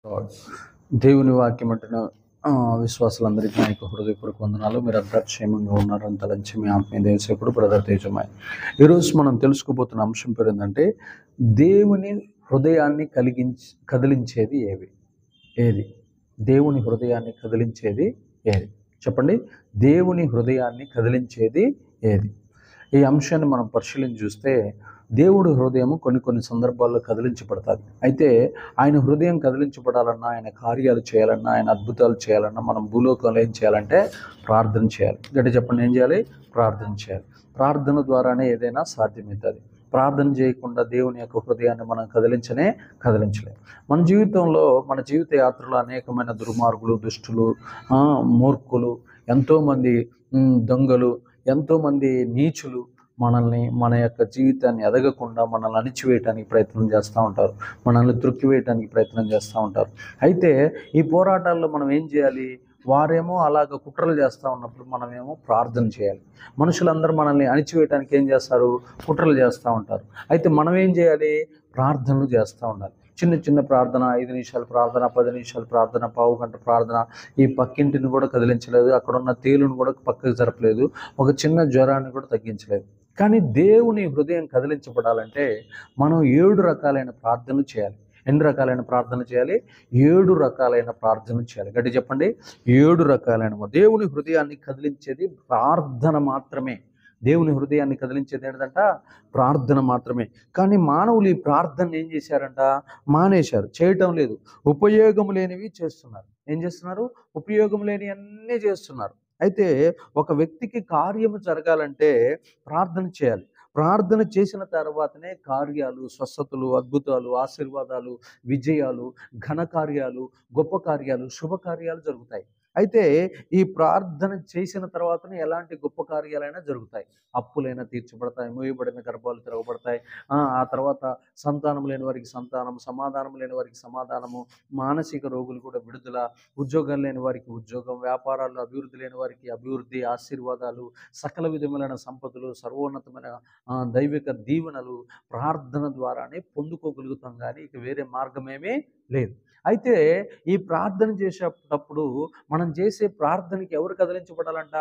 God. దేవుని వాక్యం అంటున్న విశ్వాసులందరికీ నా యొక్క హృదయపూర్వక వందనాలు. మీరంతా క్షేమంగా ఉన్నారని తలంచి మీ ఆత్మీయ దేవసేపుడు బ్రదర్ తేజమాయ్. ఈరోజు మనం తెలుసుకోబోతున్న అంశం పేరు ఏంటంటే దేవుని హృదయాన్ని కదిలించేది ఏది? దేవుని హృదయాన్ని కదిలించేది ఏది? చెప్పండి. దేవుని హృదయాన్ని కదిలించేది ఏది? ఈ అంశాన్ని మనం పరిశీలించి చూస్తే దేవుడి హృదయం కొన్ని సందర్భాల్లో కదిలించబడుతుంది. అయితే ఆయన హృదయం కదిలించబడాలన్నా, ఆయన కార్యాలు చేయాలన్నా, ఆయన అద్భుతాలు చేయాలన్నా మనం భూలోకంలో ఏం చేయాలంటే ప్రార్థన చేయాలి. గట్టి చెప్పండి, ఏం చేయాలి? ప్రార్థన చేయాలి. ప్రార్థన ద్వారానే ఏదైనా సాధ్యమవుతుంది. ప్రార్థన చేయకుండా దేవుని యొక్క హృదయాన్ని మనం కదిలించలేము. మన జీవితంలో, మన జీవిత యాత్రలో అనేకమైన దుర్మార్గులు, దుష్టులు, మూర్ఖులు, ఎంతోమంది దొంగలు, ఎంతోమంది నీచులు మన యొక్క జీవితాన్ని ఎదగకుండా మనల్ని అణిచివేయటానికి ప్రయత్నం చేస్తూ ఉంటారు. మనల్ని త్రొక్కివేయటానికి ప్రయత్నం చేస్తూ ఉంటారు. అయితే ఈ పోరాటాల్లో మనం ఏం చేయాలి? వారేమో అలాగ కుట్రలు చేస్తూ ఉన్నప్పుడు మనమేమో ప్రార్థన చేయాలి. మనుషులందరూ మనల్ని అణిచివేయటానికి ఏం చేస్తారు? కుట్రలు చేస్తూ ఉంటారు. అయితే మనం ఏం చేయాలి? ప్రార్థనలు చేస్తూ ఉండాలి. చిన్న ప్రార్థన, 5 నిమిషాలు ప్రార్థన, 10 నిమిషాలు ప్రార్థన, పావు గంట ప్రార్థన. ఈ పక్కింటిని కూడా కదిలించలేదు, అక్కడున్న తేలును కూడా పక్కకు జరపలేదు, ఒక చిన్న జ్వరాన్ని కూడా తగ్గించలేదు. కానీ దేవుని హృదయం కదిలించబడాలంటే మనం 7 రకాలైన ప్రార్థనలు చేయాలి. ఎన్ని రకాలైన ప్రార్థనలు చేయాలి? 7 రకాలైన ప్రార్థనలు చేయాలి. గట్టి చెప్పండి, 7 రకాలైన. దేవుని హృదయాన్ని కదిలించేది ప్రార్థన మాత్రమే. దేవుని హృదయాన్ని కదిలించేది ఏంటంట? ప్రార్థన మాత్రమే. కానీ మానవులు ఈ ప్రార్థన ఏం చేశారంట? మానేశారు, చేయటం లేదు. ఉపయోగం లేనివి చేస్తున్నారు. ఏం చేస్తున్నారు? ఉపయోగం లేని అన్నీ చేస్తున్నారు. అయితే ఒక వ్యక్తికి కార్యము జరగాలంటే ప్రార్థన చేయాలి. ప్రార్థన చేసిన తర్వాతనే కార్యాలు, స్వస్థతలు, అద్భుతాలు, ఆశీర్వాదాలు, విజయాలు, ఘనకార్యాలు, గొప్ప కార్యాలు, శుభకార్యాలు జరుగుతాయి. అయితే ఈ ప్రార్థన చేసిన తర్వాతనే ఎలాంటి గొప్ప కార్యాలైనా జరుగుతాయి. అప్పులైనా తీర్చబడతాయి, మూయబడిన గర్భాలు తిరగబడతాయి. ఆ తర్వాత సంతానం లేని వారికి సంతానం, సమాధానం లేని వారికి సమాధానము, మానసిక రోగులు కూడా విడుదల, ఉద్యోగం లేని వారికి ఉద్యోగం, వ్యాపారాల్లో అభివృద్ధి లేని వారికి అభివృద్ధి, ఆశీర్వాదాలు, సకల విధములైన సంపదలు, సర్వోన్నతమైన దైవిక దీవెనలు ప్రార్థన ద్వారానే పొందుకోగలుగుతాం. కానీ ఇక వేరే మార్గమేమీ లేదు. అయితే ఈ ప్రార్థన చేసేటప్పుడు మనం చేసే ప్రార్థనకి ఎవరు కదిలించబడాలంట?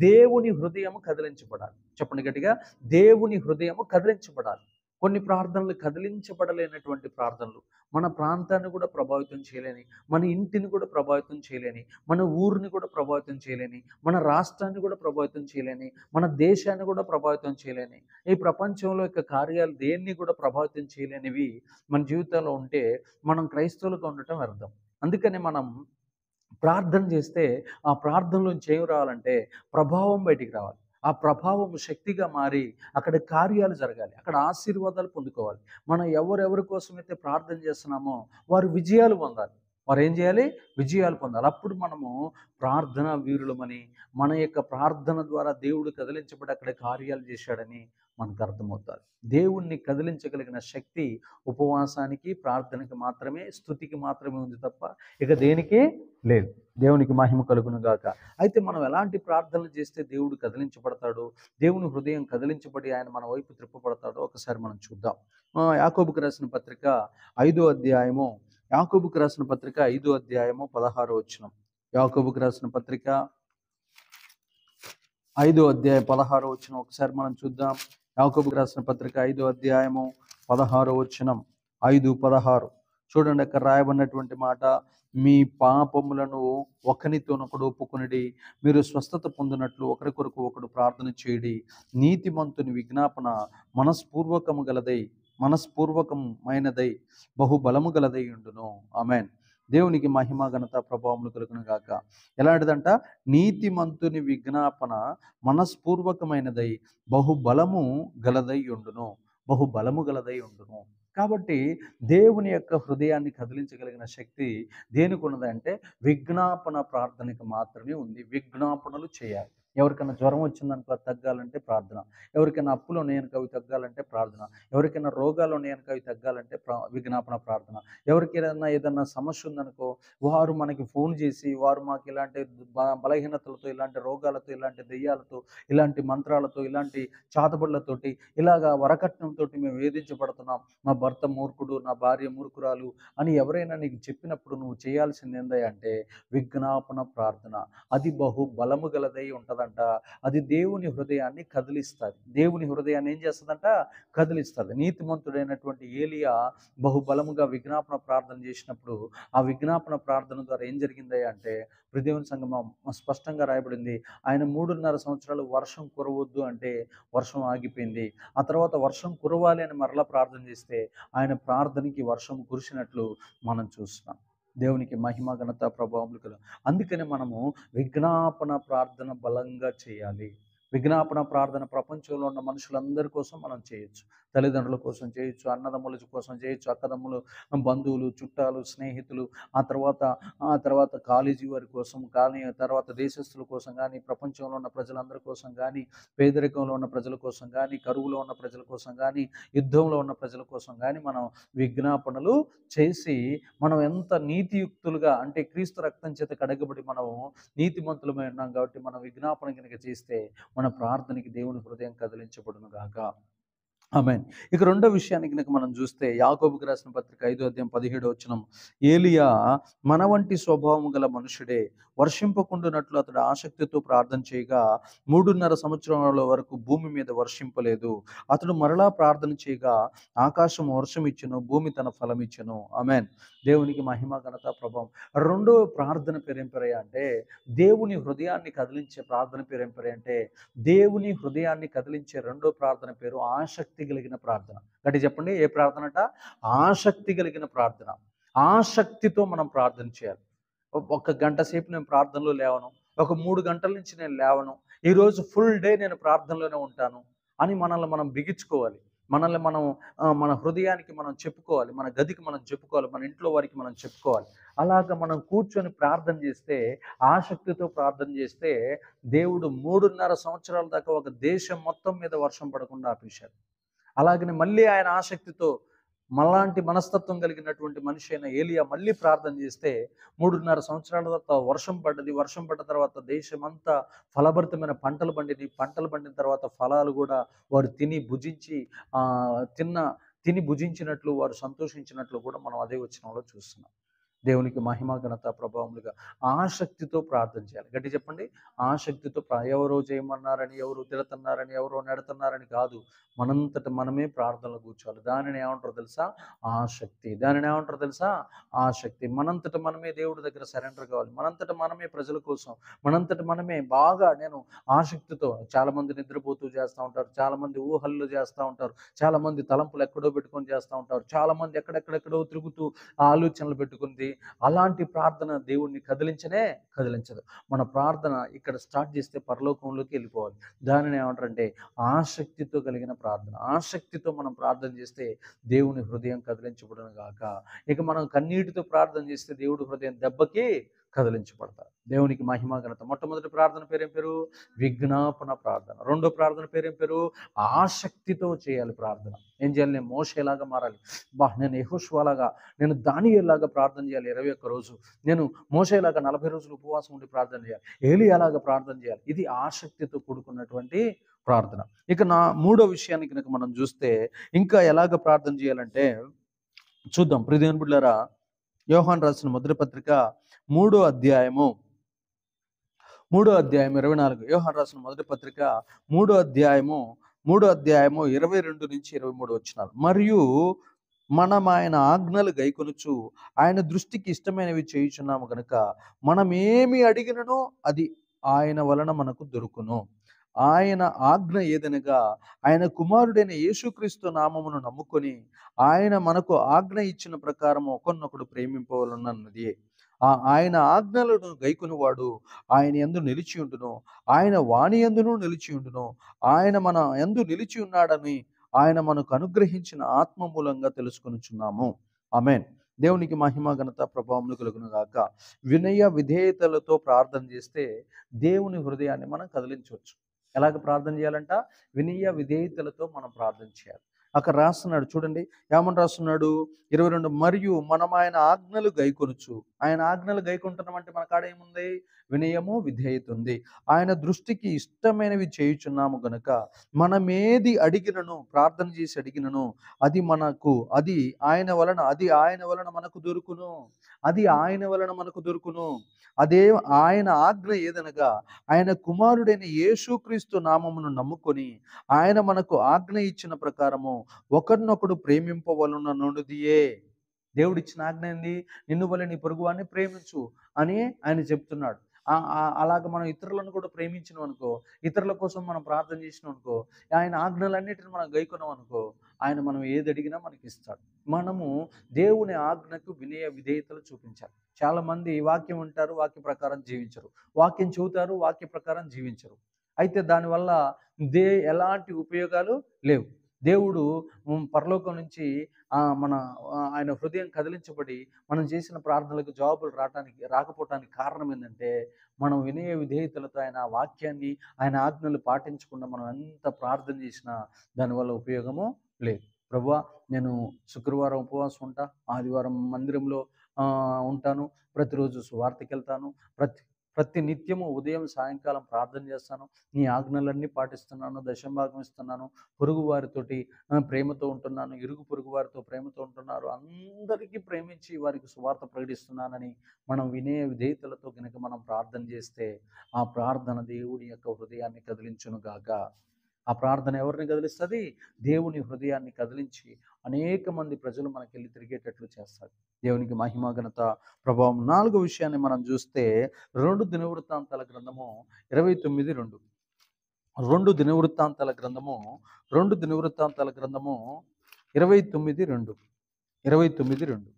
దేవుని హృదయము కదిలించబడాలి. చెప్పండి గట్టిగా, దేవుని హృదయము కదిలించబడాలి. కొన్ని ప్రార్థనలు కదిలించబడలేనటువంటి ప్రార్థనలు, మన ప్రాంతాన్ని కూడా ప్రభావితం చేయలేని, మన ఇంటిని కూడా ప్రభావితం చేయలేని, మన ఊరిని కూడా ప్రభావితం చేయలేని, మన రాష్ట్రాన్ని కూడా ప్రభావితం చేయలేని, మన దేశాన్ని కూడా ప్రభావితం చేయలేని, ఈ ప్రపంచంలో యొక్క కార్యాలు దేన్ని కూడా ప్రభావితం చేయలేనివి మన జీవితంలో ఉంటే మనం క్రైస్తవులుగా ఉండటం అర్థం. అందుకని మనం ప్రార్థన చేస్తే ఆ ప్రార్థనలోంచి ఏం రావాలంటే ప్రభావం బయటికి రావాలి. ఆ ప్రభావం శక్తిగా మారి అక్కడ కార్యాలు జరగాలి, అక్కడ ఆశీర్వాదాలు పొందుకోవాలి. మనం ఎవరెవరి కోసమైతే ప్రార్థన చేస్తున్నామో వారు విజయాలు పొందాలి. వారు ఏం చేయాలి? విజయాలు పొందాలి. అప్పుడు మనము ప్రార్థన వీరులమని, మన యొక్క ప్రార్థన ద్వారా దేవుడు కదిలించబడి అక్కడ కార్యాలు చేశాడని మనకు అర్థమవుతుంది. దేవుణ్ణి కదిలించగలిగిన శక్తి ఉపవాసానికి, ప్రార్థనకి మాత్రమే, స్తుతికి మాత్రమే ఉంది తప్ప ఇక దేనికి లేదు. దేవునికి మహిమ కలుగును గాక. అయితే మనం ఎలాంటి ప్రార్థనలు చేస్తే దేవుడు కదిలించబడతాడు, దేవుని హృదయం కదిలించబడి ఆయన మన వైపు త్రిప్పబడతాడో ఒకసారి మనం చూద్దాం. యాకోబుకు రాసిన పత్రిక 5వ అధ్యాయము, యాకోబుకు రాసిన పత్రిక 5వ అధ్యాయము 16వ వచనం. యాకోబుకు రాసిన పత్రిక 5వ అధ్యాయం 16వ వచనం ఒకసారి మనం చూద్దాం. యాకోబుకు రాసిన పత్రిక 5వ అధ్యాయము 16వ వచనం. 5:16 చూడండి. అక్కడ రాయబడినటువంటి మాట, మీ పాపములను ఒకనితోనొకడు ఒప్పుకొనిడి, మీరు స్వస్థత పొందినట్లు ఒకరి కొరకు ఒకడు ప్రార్థన చేయడి, నీతిమంతుని విజ్ఞాపన మనస్పూర్వకమైనదై బహుబలము గలదై ఉండును. ఆమేన్. దేవునికి మహిమ, ఘనత, ప్రభావములు కలుగును గాక. ఎలాంటిదంట? నీతిమంతుని విజ్ఞాపన మనస్పూర్వకమైనదై బహుబలము గలదై ఉండును. కాబట్టి దేవుని యొక్క హృదయాన్ని కదిలించగలిగిన శక్తి దేనికి ఉన్నదంటే విజ్ఞాపన ప్రార్థనకి మాత్రమే ఉంది. విజ్ఞాపనలు చేయాలి. ఎవరికైనా జ్వరం వచ్చిందనుకో అది తగ్గాలంటే ప్రార్థన. ఎవరికైనా అప్పులు ఉన్నాయనుకో అవి తగ్గాలంటే ప్రార్థన. ఎవరికైనా రోగాలు ఉన్నాయనుకో అవి తగ్గాలంటే విజ్ఞాపన ప్రార్థన. ఎవరికైనా ఏదన్నా సమస్య ఉందనుకో వారు మనకి ఫోన్ చేసి వారు మాకు ఇలాంటి బలహీనతలతో, ఇలాంటి రోగాలతో, ఇలాంటి దెయ్యాలతో, ఇలాంటి మంత్రాలతో, ఇలాంటి చాతబడులతోటి, ఇలాగా వరకట్నంతోటి మేము వేధించబడుతున్నాం, మా భర్త మూర్ఖుడు, నా భార్య మూర్ఖురాలు అని ఎవరైనా నీకు చెప్పినప్పుడు నువ్వు చేయాల్సింది ఏందంటే విజ్ఞాపన ప్రార్థన. అది బహు బలము గలదై ఉంటుందంట. అది దేవుని హృదయాన్ని కదిలిస్తుంది. దేవుని హృదయాన్ని ఏం చేస్తుందంట? కదిలిస్తుంది. నీతిమంతుడైనటువంటి ఏలియా బహుబలముగా విజ్ఞాపన ప్రార్థన చేసినప్పుడు ఆ విజ్ఞాపన ప్రార్థన ద్వారా ఏం జరిగింది అంటే దేవుని సంగమం స్పష్టంగా రాయబడింది. ఆయన 3.5 సంవత్సరాలు వర్షం కురవద్దు అంటే వర్షం ఆగిపోయింది. ఆ తర్వాత వర్షం కురవాలి అని మరలా ప్రార్థన చేస్తే ఆయన ప్రార్థనకి వర్షం కురిసినట్లు మనం చూస్తున్నాం. దేవునికి మహిమ ఘనత ప్రభావములు కలుగు. అందుకని మనము విజ్ఞాపన ప్రార్థన బలంగా చేయాలి. విజ్ఞాపన ప్రార్థన ప్రపంచంలో ఉన్న మనుషులందరి కోసం మనం చేయొచ్చు. తల్లిదండ్రుల కోసం చేయొచ్చు, అన్నదమ్ముల కోసం చేయొచ్చు, అక్కదమ్ములు, బంధువులు, చుట్టాలు, స్నేహితులు, ఆ తర్వాత కాలేజీ వారి కోసం కానీ, తర్వాత దేశస్తుల కోసం కానీ, ప్రపంచంలో ఉన్న ప్రజలందరి కోసం కానీ, పేదరికంలో ఉన్న ప్రజల కోసం కానీ, కరువులో ఉన్న ప్రజల కోసం కానీ, యుద్ధంలో ఉన్న ప్రజల కోసం కానీ మనం విజ్ఞాపనలు చేసి మనం ఎంత నీతియుక్తులుగా అంటే క్రీస్తు రక్తం చేత కడగబడి మనము నీతిమంతులమై ఉన్నాం కాబట్టి మనం విజ్ఞాపన కనుక చేస్తే మన ప్రార్థనకి దేవుని హృదయం కదిలించబడును గాక. ఆమేన్. ఇక రెండో విషయానికి కనుక మనం చూస్తే యాకోబుకు రాసిన పత్రిక 5:17 ఏలియా మన వంటి స్వభావము గల మనుషుడే, వర్షింపకుండునట్లు అతడు ఆసక్తితో ప్రార్థన చేయగా 3.5 సంవత్సరాల వరకు భూమి మీద వర్షింపలేదు. అతడు మరలా ప్రార్థన చేయగా ఆకాశం వర్షం ఇచ్చెను, భూమి తన ఫలం ఇచ్చెను. ఆమేన్. దేవునికి మహిమ ఘనత ప్రభావం. రెండో ప్రార్థన పేరేం అంటే దేవుని హృదయాన్ని కదిలించే ప్రార్థన పేరేం అంటే దేవుని హృదయాన్ని కదిలించే రెండో ప్రార్థన పేరు ఆసక్తి కలిగిన ప్రార్థన. అంటే చెప్పండి, ఏ ప్రార్థన అట? ఆసక్తి కలిగిన ప్రార్థన. ఆసక్తితో మనం ప్రార్థన చేయాలి. ఒక గంట సేపు నేను ప్రార్థనలో లేవను, ఒక 3 గంటల నుంచి నేను లేవను, ఈరోజు ఫుల్ డే నేను ప్రార్థనలోనే ఉంటాను అని మనల్ని మనం బిగించుకోవాలి. మనల్ని మనం మన హృదయానికి మనం చెప్పుకోవాలి, మన గదికి మనం చెప్పుకోవాలి, మన ఇంట్లో వారికి మనం చెప్పుకోవాలి. అలాగ మనం కూర్చొని ప్రార్థన చేస్తే, ఆసక్తితో ప్రార్థన చేస్తే దేవుడు 3.5 సంవత్సరాల దాకా ఒక దేశం మొత్తం మీద వర్షం పడకుండా ఆపేశాడు. అలాగనే మళ్ళీ ఆయన ఆసక్తితో మళ్ళాంటి మనస్తత్వం కలిగినటువంటి మనిషి అయిన ఏలియా మళ్ళీ ప్రార్థన చేస్తే 3.5 సంవత్సరాల తర్వాత వర్షం పడ్డది. వర్షం పడ్డ తర్వాత దేశమంతా ఫలభరితమైన పంటలు పండిన తర్వాత ఫలాలు కూడా వారు తిని భుజించి తిని భుజించినట్లు వారు సంతోషించినట్లు కూడా మనం అదే వచనంలో చూస్తున్నాం. దేవునికి మహిమ ఘనత ప్రభావములుగా ఆసక్తితో ప్రార్థన చేయాలి. గట్టి చెప్పండి, ఆసక్తితో. ఎవరో చేయమన్నారని, ఎవరు తిడుతున్నారని, ఎవరో నెడుతున్నారని కాదు, మనంతట మనమే ప్రార్థనలు కూర్చోవాలి. దానిని ఏమంటారు తెలుసా? ఆసక్తి. దానిని ఏమంటారు తెలుసా? ఆసక్తి. మనంతట మనమే దేవుడి దగ్గర సరెండర్ కావాలి. మనంతట మనమే ప్రజల కోసం, మనంతట మనమే బాగా నేను ఆసక్తితో. చాలామంది నిద్రపోతూ చేస్తూ ఉంటారు, చాలామంది ఊహల్లో చేస్తూ ఉంటారు, చాలామంది తలంపులు ఎక్కడో పెట్టుకొని చేస్తూ ఉంటారు, చాలామంది ఎక్కడెక్కడెక్కడో తిరుగుతూ ఆలోచనలు పెట్టుకుంది. అలాంటి ప్రార్థన దేవుణ్ణి కదిలించదు. మన ప్రార్థన ఇక్కడ స్టార్ట్ చేస్తే పరలోకంలోకి వెళ్ళిపోవాలి. దానిని ఏమంటారంటే ఆసక్తితో కలిగిన ప్రార్థన. ఆసక్తితో మనం ప్రార్థన చేస్తే దేవుని హృదయం కదిలించబడును గాక. ఇక మనం కన్నీటితో ప్రార్థన చేస్తే దేవుడి హృదయం దెబ్బకి కదిలించబడతారు. దేవునికి మహిమ ఘనత. మొట్టమొదటి ప్రార్థన పేరేం పేరు? విజ్ఞాపన ప్రార్థన. రెండో ప్రార్థన పేరేం పేరు? ఆసక్తితో చేయాలి ప్రార్థన. ఏం చేయాలి? నేను మోషేలాగా మారాలి. నేను యెహోషువలాగా, నేను దానియేలులాగా ప్రార్థన చేయాలి 21 రోజు. నేను మోషేలాగా 40 రోజులు ఉపవాసం ఉండి ప్రార్థన చేయాలి. ఏలీయాలాగా ప్రార్థన చేయాలి. ఇది ఆసక్తితో కూడుకున్నటువంటి ప్రార్థన. ఇక మూడో విషయానికి కనుక మనం చూస్తే ఇంకా ఎలాగ ప్రార్థన చేయాలంటే చూద్దాం. ప్రియ దేవుని బిడ్డలారా, యోహాను రాసిన మొదటి పత్రిక 3వ అధ్యాయము 24. యోహాను రాసిన మొదటి పత్రిక 3వ అధ్యాయము 22 నుంచి 23 వచనాలు. మరియు మనం ఆయన ఆజ్ఞలు గైకొనుచు ఆయన దృష్టికి ఇష్టమైనవి చేయుచున్నాము గనుక మనం ఏమి అడిగిననో అది ఆయన వలన మనకు దొరుకును. ఆయన ఆజ్ఞ ఏదనగా ఆయన కుమారుడైన యేసుక్రీస్తు నామమును నమ్ముకొని ఆయన మనకు ఆజ్ఞ ఇచ్చిన ప్రకారం ఒకరినొకడు ప్రేమింపవలనన్నది. ఆయన ఆజ్ఞలను గైకొనువాడు ఆయన యందు నిలిచి ఉండును, ఆయన వాణి యందును నిలిచి ఉండును. ఆయన మన యందు నిలిచి ఉన్నాడని ఆయన మనకు అనుగ్రహించిన ఆత్మ మూలంగా తెలుసుకొనుచున్నాము. ఆమేన్. దేవునికి మహిమ ఘనత ప్రభావములు కలుగును గాక. వినయ విధేయతలతో ప్రార్థన చేస్తే దేవుని హృదయాన్ని మనం కదిలించవచ్చు. ఎలాగ ప్రార్థన చేయాలంట? వినయ విధేయతలతో మనం ప్రార్థన చేయాలి. అక్కడ రాస్తున్నాడు చూడండి, ఏమని రాస్తున్నాడు? 22, మరియు మనం ఆయన ఆజ్ఞలు గైకొనుచు. ఆయన ఆజ్ఞలు గైకొంటున్నామంటే మన కాడ ఏముంది? వినయము విధేయత ఉంది. ఆయన దృష్టికి ఇష్టమైనవి చేయుచున్నాము గనుక మనమేది అడిగినను, ప్రార్థన చేసి అడిగినను అది ఆయన వలన మనకు దొరుకును. అది ఆయన వలన మనకు దొరుకును. అదే ఆయన ఆజ్ఞ ఏదనగా, ఆయన కుమారుడైన యేసుక్రీస్తు నామమును నమ్ముకొని ఆయన మనకు ఆజ్ఞ ఇచ్చిన ప్రకారము ఒకరినొకడు ప్రేమింపవలననున్నదియే. దేవుడిచ్చిన ఆజ్ఞ ఏంది? నిన్ను వలె నీ పొరుగువాన్ని ప్రేమించు అని ఆయన చెప్తున్నాడు. అలాగ మనం ఇతరులను కూడా ప్రేమించినాం అనుకో, ఇతరుల కోసం మనం ప్రార్థన చేసినాం అనుకో, ఆయన ఆజ్ఞలన్నిటిని మనం గైకొన్నాం అనుకో, ఆయన మనం ఏది అడిగినా మనకి ఇస్తాడు. మనము దేవుని ఆజ్ఞకు వినయ విధేయతలు చూపించాలి. చాలామంది వాక్యం వింటారు, వాక్య ప్రకారం జీవించరు. వాక్యం చెబుతారు, వాక్య ప్రకారం జీవించరు. అయితే దానివల్ల ఎలాంటి ఉపయోగాలు లేవు. దేవుడు పరలోకం నుంచి ఆయన హృదయం కదిలించబడి మనం చేసిన ప్రార్థనలకు జవాబులు రాకపోవటానికి కారణం ఏంటంటే, మనం వినయ విధేయతలతో ఆయన వాక్యాన్ని, ఆయన ఆజ్ఞలు పాటించకుండా మనం ఎంత ప్రార్థన చేసినా దానివల్ల ఉపయోగము లేదు. ప్రభువా, నేను శుక్రవారం ఉపవాసం ఉంటా, ఆదివారం మందిరంలో ఉంటాను, ప్రతిరోజు సువార్తకి వెళ్తాను, ప్రతి నిత్యము ఉదయం సాయంకాలం ప్రార్థన చేస్తాను, నీ ఆజ్ఞలన్నీ పాటిస్తున్నాను, దశంభాగం ఇస్తున్నాను, పొరుగు వారితోటి ప్రేమతో ఉంటున్నాను, ఇరుగు పొరుగు వారితో ప్రేమతో ఉంటున్నారు, అందరికీ ప్రేమించి వారికి సువార్త ప్రకటిస్తున్నానని మనం వినయ విధేయతలతో కనుక మనం ప్రార్థన చేస్తే ఆ ప్రార్థన దేవుడి యొక్క హృదయాన్ని కదిలించును గాక. ఆ ప్రార్థన ఎవరిని కదిలిస్తుంది? దేవుని హృదయాన్ని కదిలించి అనేక మంది ప్రజలు మనకెళ్ళి తిరిగేటట్లు చేస్తారు. దేవునికి మహిమ ఘనత ప్రభావం. 4వ విషయాన్ని మనం చూస్తే 2 దినవృత్తాంతాల గ్రంథము 29:2. 2 దినవృత్తాంతాల గ్రంథము 29:2. 29:2.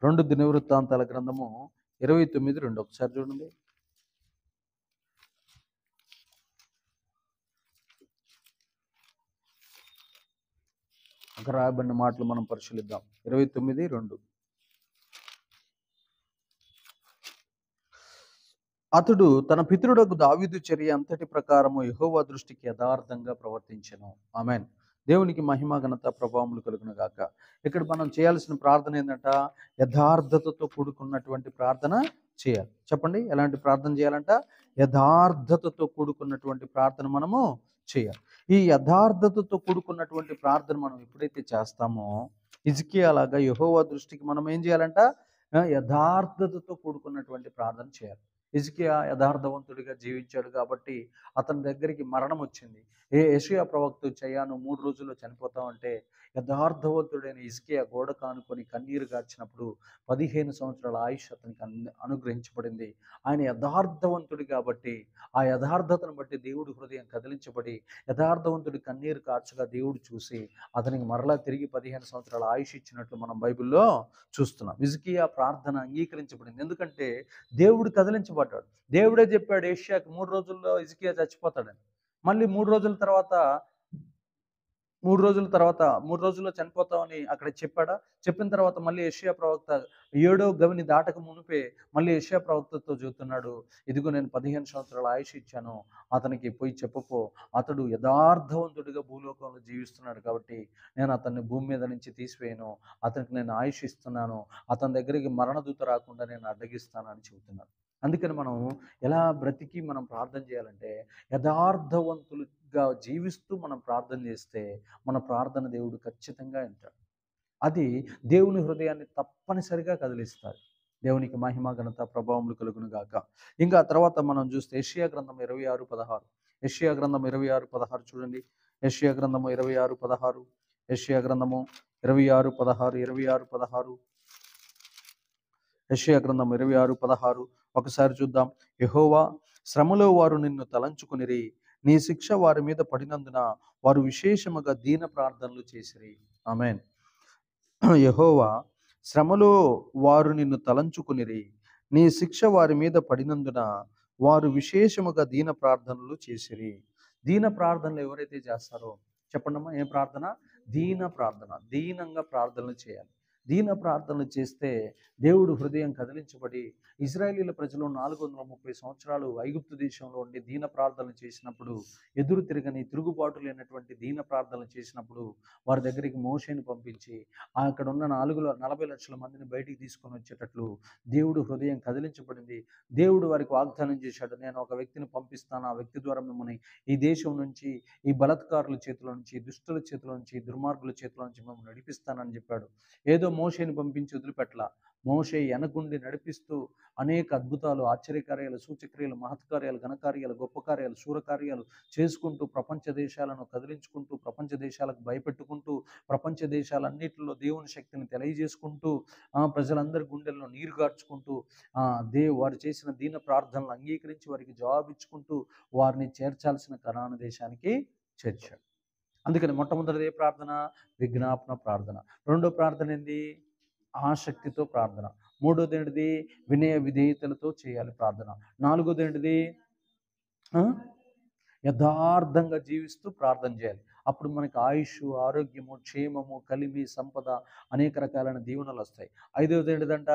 2 దినవృత్తాంతాల గ్రంథము 29:2. ఒకసారి చూడండి. అక్కడ రాయబడిన మాటలు మనం పరిశీలిద్దాం. 29:2. అతడు తన పితరుడకు దావీదు చర్య అంతటి ప్రకారము యెహోవా దృష్టికి యథార్థంగా ప్రవర్తించెను. ఆమేన్. దేవునికి మహిమ ఘనత ప్రభావములు కలుగును గాక. ఇక్కడ మనం చేయాల్సిన ప్రార్థన ఏంటంట? యథార్థతతో కూడుకున్నటువంటి ప్రార్థన చేయాలి. చెప్పండి, ఎలాంటి ప్రార్థన చేయాలంట? యథార్థతతో కూడుకున్నటువంటి ప్రార్థన మనము చేయాలి. ఈ యథార్థతతో కూడుకున్నటువంటి ప్రార్థన మనం ఎప్పుడైతే చేస్తామో, హిజ్కియా లాగా యెహోవా దృష్టికి మనం ఏం చేయాలంట? యథార్థతతో కూడుకున్నటువంటి ప్రార్థన చేయాలి. హిజ్కియా యథార్థవంతుడిగా జీవించాడు కాబట్టి అతని దగ్గరికి మరణం వచ్చింది. యెషయా ప్రవక్త వచ్చయ్యా, నువ్వు 3 రోజుల్లో చనిపోతావంటే యథార్థవంతుడైన హిజ్కియా గోడ కానుకొని కన్నీరు గార్చినప్పుడు 15 సంవత్సరాల ఆయుష్ అతనికి అనుగ్రహించబడింది. ఆయన యథార్థవంతుడు కాబట్టి ఆ యథార్థతను బట్టి దేవుడి హృదయం కదిలించబడి యథార్థవంతుడి కన్నీరు కార్చగా దేవుడు చూసి అతనికి మరలా తిరిగి 15 సంవత్సరాల ఆయుష్ ఇచ్చినట్లు మనం బైబిల్లో చూస్తున్నాం. హిజ్కియా ప్రార్థన అంగీకరించబడింది. ఎందుకంటే దేవుడు కదిలించబడ్డాడు. దేవుడే చెప్పాడు యెషయాకి 3 రోజుల్లో హిజ్కియా చచ్చిపోతాడని. మళ్ళీ 3 రోజుల తర్వాత 3 రోజుల్లో చనిపోతామని అక్కడ చెప్పాడా? చెప్పిన తర్వాత మళ్ళీ యెషయా ప్రవక్త 7వ గవిని దాటక మునిపే మళ్ళీ యెషయా ప్రవక్తతో చెబుతున్నాడు, ఇదిగో నేను 15 సంవత్సరాల ఆయుష్ ఇచ్చాను, అతనికి పోయి చెప్పపో, అతడు యథార్థవంతుడిగా భూలోకంలో జీవిస్తున్నాడు కాబట్టి నేను అతన్ని భూమి మీద నుంచి తీసివేయను, అతనికి నేను ఆయుష్ ఇస్తున్నాను, అతని దగ్గరికి మరణదూత రాకుండా నేను అడ్డగిస్తాను అని చెబుతున్నాడు. అందుకని మనం ఎలా బ్రతికి మనం ప్రార్థన చేయాలంటే, యథార్థవంతులుగా జీవిస్తూ మనం ప్రార్థన చేస్తే మన ప్రార్థన దేవుడు ఖచ్చితంగా వింటాడు. అది దేవుని హృదయాన్ని తప్పనిసరిగా కదిలిస్తారు. దేవునికి మహిమ ఘనత ప్రభావములు కలుగును గాక. ఇంకా తర్వాత మనం చూస్తే యెషయా గ్రంథం 26:16. యెషయా గ్రంథం 26:16 చూడండి. యెషయా గ్రంథము 26:16. యెషయా గ్రంథము 26:16. 26:16. యెషయా గ్రంథం 26:16 ఒకసారి చూద్దాం. యెహోవా, శ్రమలో వారు నిన్ను తలంచుకునిరి, నీ శిక్ష వారి మీద పడినందున వారు విశేషముగా దీన ప్రార్థనలు చేసిరి. ఆమేన్. యెహోవా, శ్రమలో వారు నిన్ను తలంచుకునిరి, నీ శిక్ష వారి మీద పడినందున వారు విశేషముగా దీన ప్రార్థనలు చేసిరి. దీన ప్రార్థనలు ఎవరైతే చేస్తారో చెప్పండమ్మా, ఏం ప్రార్థన? దీన ప్రార్థన, దీనంగా ప్రార్థనలు చేయాలి. దీన ప్రార్థనలు చేస్తే దేవుడు హృదయం కదిలించబడి, ఇజ్రాయేలీల ప్రజలు 430 సంవత్సరాలు ఐగుప్తు దేశంలో ఉండి దీన ప్రార్థనలు చేసినప్పుడు, ఎదురు తిరగని తిరుగుబాటు లేనటువంటి దీన ప్రార్థనలు చేసినప్పుడు వారి దగ్గరికి మోషేని పంపించి అక్కడ ఉన్న 40 లక్షల మందిని బయటికి తీసుకొని వచ్చేటట్లు దేవుడు హృదయం కదిలించబడింది. దేవుడు వారికి వాగ్దానం చేశాడు, నేను ఒక వ్యక్తిని పంపిస్తాను, ఆ వ్యక్తి ద్వారా మిమ్మల్ని ఈ దేశం నుంచి, ఈ బలత్కారుల చేతిలో నుంచి, దుష్టుల చేతిలో నుంచి, దుర్మార్గుల చేతిలో నుంచి మిమ్మల్ని నడిపిస్తానని చెప్పాడు. ఏదో మోషేని పంపించి వదిలిపెట్టలా. మోషే వెనకుండి నడిపిస్తూ అనేక అద్భుతాలు, ఆశ్చర్యకార్యాలు, సూచక్రియలు, మహత్కార్యాలు, ఘనకార్యాలు, గొప్ప కార్యాలు, శూరకార్యాలు చేసుకుంటూ ప్రపంచ దేశాలను కదిలించుకుంటూ, ప్రపంచ దేశాలకు భయపెట్టుకుంటూ, ప్రపంచ దేశాలన్నిటిలో దేవుని శక్తిని తెలియజేసుకుంటూ, ప్రజలందరి గుండెల్లో నీరు గార్చుకుంటూ, వారు చేసిన దీన ప్రార్థనలు అంగీకరించి వారికి జవాబిచ్చుకుంటూ వారిని చేర్చాల్సిన కనాను దేశానికి చేర్చాడు. అందుకని మొట్టమొదటిది ఏ ప్రార్థన? విజ్ఞాపన ప్రార్థన. రెండో ప్రార్థన ఏంది? ఆసక్తితో ప్రార్థన. మూడోది ఏంటిది? వినయ విధేయతలతో చేయాలి ప్రార్థన. నాలుగోది ఏంటిది? యథార్థంగా జీవిస్తూ ప్రార్థన చేయాలి. అప్పుడు మనకి ఆయుష్, ఆరోగ్యము, క్షేమము, కలిమి, సంపద, అనేక రకాలైన దీవెనలు వస్తాయి. ఐదవది ఏంటిదంట?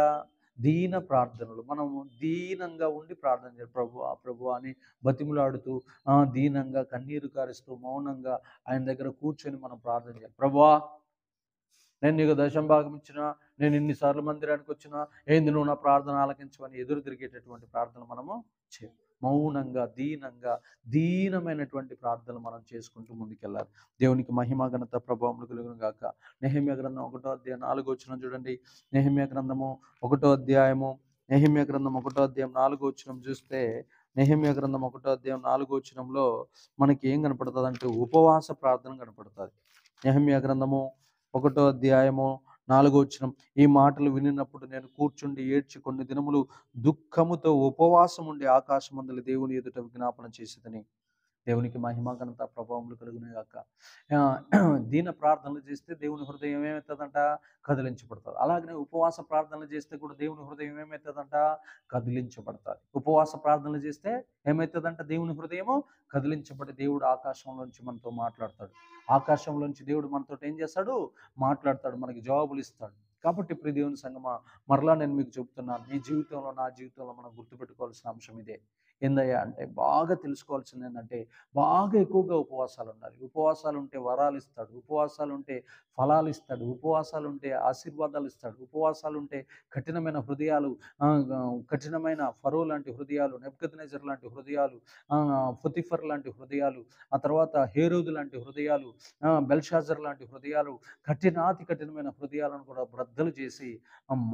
దీన ప్రార్థనలు. మనము దీనంగా ఉండి ప్రార్థన చేయాలి. ప్రభు అని బతిములాడుతూ, దీనంగా కన్నీరు కారుస్తూ, మౌనంగా ఆయన దగ్గర కూర్చొని మనం ప్రార్థన చేయాలి. ప్రభువా, నేను నీకు దశంభాగం ఇచ్చినా, నేను ఇన్నిసార్లు మందిరానికి వచ్చినా, ఏంది నువ్వు నా ప్రార్థన ఆలకించమని ఎదురు తిరిగేటటువంటి ప్రార్థన మనము చేయాలి. మౌనంగా, దీనమైనటువంటి ప్రార్థనలు మనం చేసుకుంటూ ముందుకెళ్ళాలి. దేవునికి మహిమ, ఘనత, ప్రభావములు కలుగును గాక. నెహెమ్యా గ్రంథం 1వ అధ్యాయం 4వ వచనం చూడండి. నెహెమ్యా గ్రంథము 1వ అధ్యాయము 4వ వచనం చూస్తే, నెహెమ్యా గ్రంథం 1వ అధ్యాయం 4వ వచనంలో మనకి ఏం కనపడుతుంది అంటే ఉపవాస ప్రార్థన కనపడుతుంది. నెహెమ్యా గ్రంథము 1వ అధ్యాయము 4వ వచనం, ఈ మాటలు వినినప్పుడు నేను కూర్చుండి ఏడ్చి కొన్ని దినములు దుఃఖముతో ఉపవాసం ఉండి ఆకాశమందలి దేవుని ఎదుట విజ్ఞాపన చేసేదని. దేవునికి మహిమ, ఘనత, ప్రభావములు కలుగునే గాక. దీన ప్రార్థనలు చేస్తే దేవుని హృదయం ఏమవుతుందంట? కదిలించబడుతుంది. అలాగనే ఉపవాస ప్రార్థనలు చేస్తే కూడా దేవుని హృదయం ఏమవుతుందంట? కదిలించబడుతుంది. ఉపవాస ప్రార్థనలు చేస్తే ఏమవుతుందంట? దేవుని హృదయము కదిలించబడి దేవుడు ఆకాశంలోంచి మనతో మాట్లాడతాడు. ఆకాశంలోంచి దేవుడు మనతో ఏం చేస్తాడు? మాట్లాడతాడు, మనకి జవాబులు ఇస్తాడు. కాబట్టి ఇప్పుడు దేవుని సంగమా, మరలా నేను మీకు చెబుతున్నాను, నీ జీవితంలో, నా జీవితంలో మనం గుర్తుపెట్టుకోవాల్సిన అంశం ఇదే. ఏందయ్యా అంటే, బాగా తెలుసుకోవాల్సింది ఏంటంటే, బాగా ఎక్కువగా ఉపవాసాలు ఉండాలి. ఉపవాసాలు ఉంటే వరాలు ఇస్తాడు, ఉపవాసాలు ఉంటే ఫలాలు ఇస్తాడు, ఉపవాసాలు ఉంటే ఆశీర్వాదాలు ఇస్తాడు, ఉపవాసాలు ఉంటే కఠినమైన హృదయాలు, కఠినమైన ఫరో లాంటి హృదయాలు, నెబుకద్నెజర్ లాంటి హృదయాలు, పొతిఫర్ లాంటి హృదయాలు, ఆ తర్వాత హేరోదు లాంటి హృదయాలు, బెల్షాజర్ లాంటి హృదయాలు, కఠినాతి కఠినమైన హృదయాలను కూడా బ్రద్దలు చేసి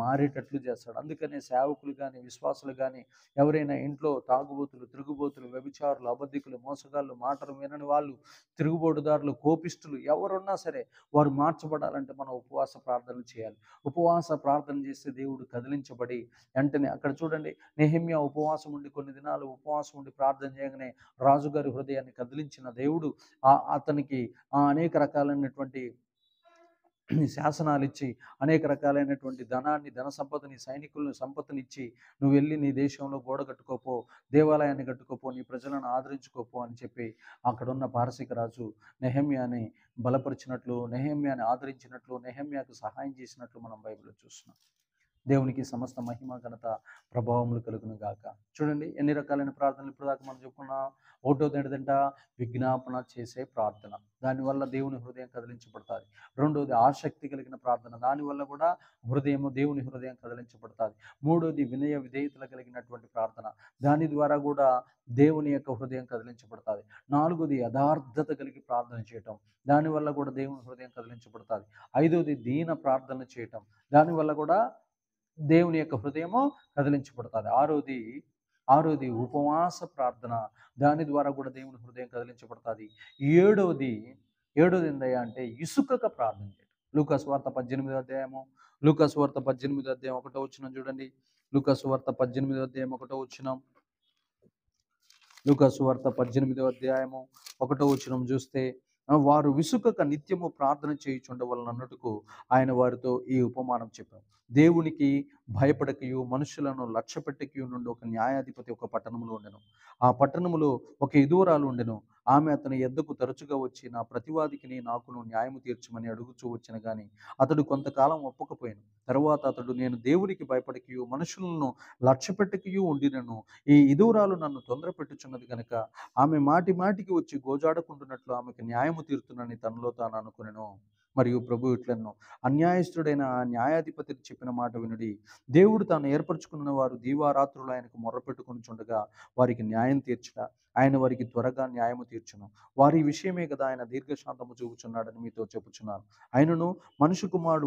మారేటట్లు చేస్తాడు. అందుకనే సేవకులు కానీ, విశ్వాసులు కానీ, ఎవరైనా ఇంట్లో తాగుబోతులు, తిరుగుబోతులు, వ్యభిచారులు, అబద్ధికులు, మోసగాళ్ళు, మాటలు వినని వాళ్ళు, తిరుగుబోటుదారులు, కోపిష్టులు ఎవరున్నా సరే వారు మార్చబడాలంటే మనం ఉపవాస ప్రార్థనలు చేయాలి. ఉపవాస ప్రార్థన చేస్తే దేవుడు కదిలించబడి వెంటనే, అక్కడ చూడండి, నెహెమ్యా ఉపవాసం ఉండి కొన్ని దినాలు ఉపవాసం ఉండి ప్రార్థన చేయగానే రాజుగారి హృదయాన్ని కదిలించిన దేవుడు అతనికి అనేక రకాలైనటువంటి శాసనాలు ఇచ్చి, అనేక రకాలైనటువంటి ధనాన్ని, ధన సంపదని, సైనికులను సంపత్తినిచ్చి, నువ్వు వెళ్ళి నీ దేశంలో గోడ కట్టుకోపో, దేవాలయాన్ని కట్టుకోపో, నీ ప్రజలను ఆదరించుకోపో అని చెప్పి అక్కడున్న పారసీక రాజు నెహెమ్యాని బలపరిచినట్లు, నెహెమ్యాని ఆదరించినట్లు, నెహెమ్యాకు సహాయం చేసినట్లు మనం బైబిల్లో చూస్తున్నాం. దేవునికి సమస్త మహిమ, ఘనత, ప్రభావములు కలుగును గాక. చూడండి ఎన్ని రకాలైన ప్రార్థనలు ఇప్పుడు దాకా మనం చెప్పుకున్నాం. ఒకటోది ఏంటంట? విజ్ఞాపన చేసే ప్రార్థన, దానివల్ల దేవుని హృదయం కదిలించబడుతుంది. రెండోది ఆసక్తి కలిగిన ప్రార్థన, దానివల్ల కూడా దేవుని హృదయం కదిలించబడుతుంది. మూడోది వినయ విధేయతలు కలిగినటువంటి ప్రార్థన, దాని ద్వారా కూడా దేవుని యొక్క హృదయం కదిలించబడుతుంది. నాలుగోది యథార్థత కలిగి ప్రార్థన చేయటం, దానివల్ల కూడా దేవుని హృదయం కదిలించబడుతుంది. ఐదోది దీన ప్రార్థన చేయటం, దానివల్ల కూడా దేవుని యొక్క హృదయము కదిలించబడుతుంది. ఆరోది ఉపవాస ప్రార్థన, దాని ద్వారా కూడా దేవుని హృదయం కదిలించబడుతుంది. ఏడోది ఏందయ్యా అంటే ఇసుకక ప్రార్థన చేయడం. లూకాసు వార్త 18వ అధ్యాయము 1వ వచనం చూడండి. లూకాసు వార్త 18వ అధ్యాయం 1వ వచనం. లూకాసు వార్త 18వ అధ్యాయము 1వ వచనం చూస్తే, వారు విసుకక నిత్యము ప్రార్థన చేయుచుండవలనన్నట్టుకు ఆయన వారితో ఈ ఉపమానం చెప్పారు. దేవునికి భయపడకయు మనుషులను లక్ష్యపెట్టకయు నుండి ఒక న్యాయాధిపతి ఒక పట్టణంలో ఉండెను. ఆ పట్టణములో ఒక విధువరాలు ఉండెను. ఆమె అతని యొద్దకు తరచుగా వచ్చి, నా ప్రతివాదికిని నాకును న్యాయము తీర్చమని అడుగుచూ వచ్చిన గాని అతడు కొంతకాలం ఒప్పకపోయాను. తరువాత అతడు, నేను దేవునికి భయపడకయు మనుషులను లక్ష్యపెట్టకయు ఉండినను ఈ విధువరాలు నన్ను తొందర పెట్టుచున్నది కనుక ఆమె మాటి మాటికి వచ్చి గోజాడుకుంటున్నట్లు ఆమెకు న్యాయము తీరుతున్నని తనలో తాను అనుకునెను. మరియు ప్రభు ఇట్లనెను, అన్యాయస్తుడైన ఆ న్యాయాధిపతి చెప్పిన మాట వినుడి. దేవుడు తాను ఏర్పరచుకున్న వారు దీవారాత్రులు ఆయనకు మొర్రపెట్టుకొనుచుండగా వారికి న్యాయం తీర్చుట ఆయన వారికి త్వరగా న్యాయము తీర్చును. వారి విషయమే కదా ఆయన దీర్ఘశాంతము చూపుచున్నాడని మీతో చెప్పుచున్నాను. ఆయనను మనుష్య కుమారుడు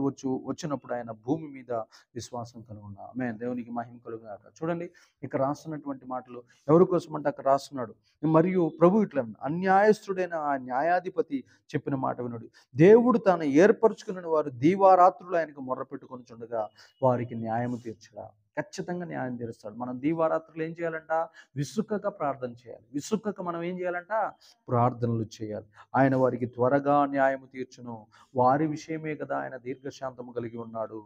వచ్చినప్పుడు ఆయన భూమి మీద విశ్వాసం కలుగును. ఆమేన్. దేవునికి మహిమ కలుగుగాక. చూడండి, ఇక్కడ రాస్తున్నటువంటి మాటలు ఎవరి కోసం అంటే అక్కడ రాస్తున్నాడు. మరియు ప్రభు ఇట్లా, అన్యాయస్తుడైన ఆ న్యాయాధిపతి చెప్పిన మాట వినుడి. దేవుడు తాను ఏర్పరచుకున్న వారు దీవారాత్రులు ఆయనకు మొర్రపెట్టుకొనుచుండగా వారికి న్యాయము తీర్చడా. ఖచ్చితంగా న్యాయం తీరుస్తాడు. మనం దీవారాత్రులు ఏం చేయాలంట? విసుక్కక ప్రార్థన చేయాలి. విసుక్కక మనం ఏం చేయాలంట? ప్రార్థనలు చేయాలి. ఆయన వారికి త్వరగా న్యాయము తీర్చును. వారి విషయమే కదా ఆయన దీర్ఘశాంతము కలిగి ఉన్నాడు.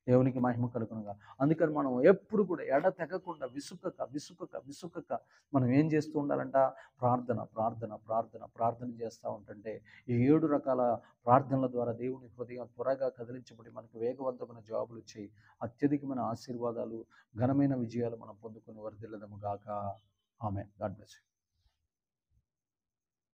దేవునికి మహిమ కలుగునుగా. అందుకని మనం ఎప్పుడు కూడా ఎడతెగకుండా విసుకక మనం ఏం చేస్తూ ఉండాలంట? ప్రార్థన ప్రార్థన ప్రార్థన ప్రార్థన చేస్తూ ఉంటుంటే ఈ 7 రకాల ప్రార్థనల ద్వారా దేవుని హృదయం త్వరగా కదిలించబడి మనకు వేగవంతమైన జవాబులు వచ్చి అత్యధికమైన ఆశీర్వాదాలు, ఘనమైన విజయాలు మనం పొందుకొని వర్ధిల్లదము గాక. ఆమేన్. God bless you.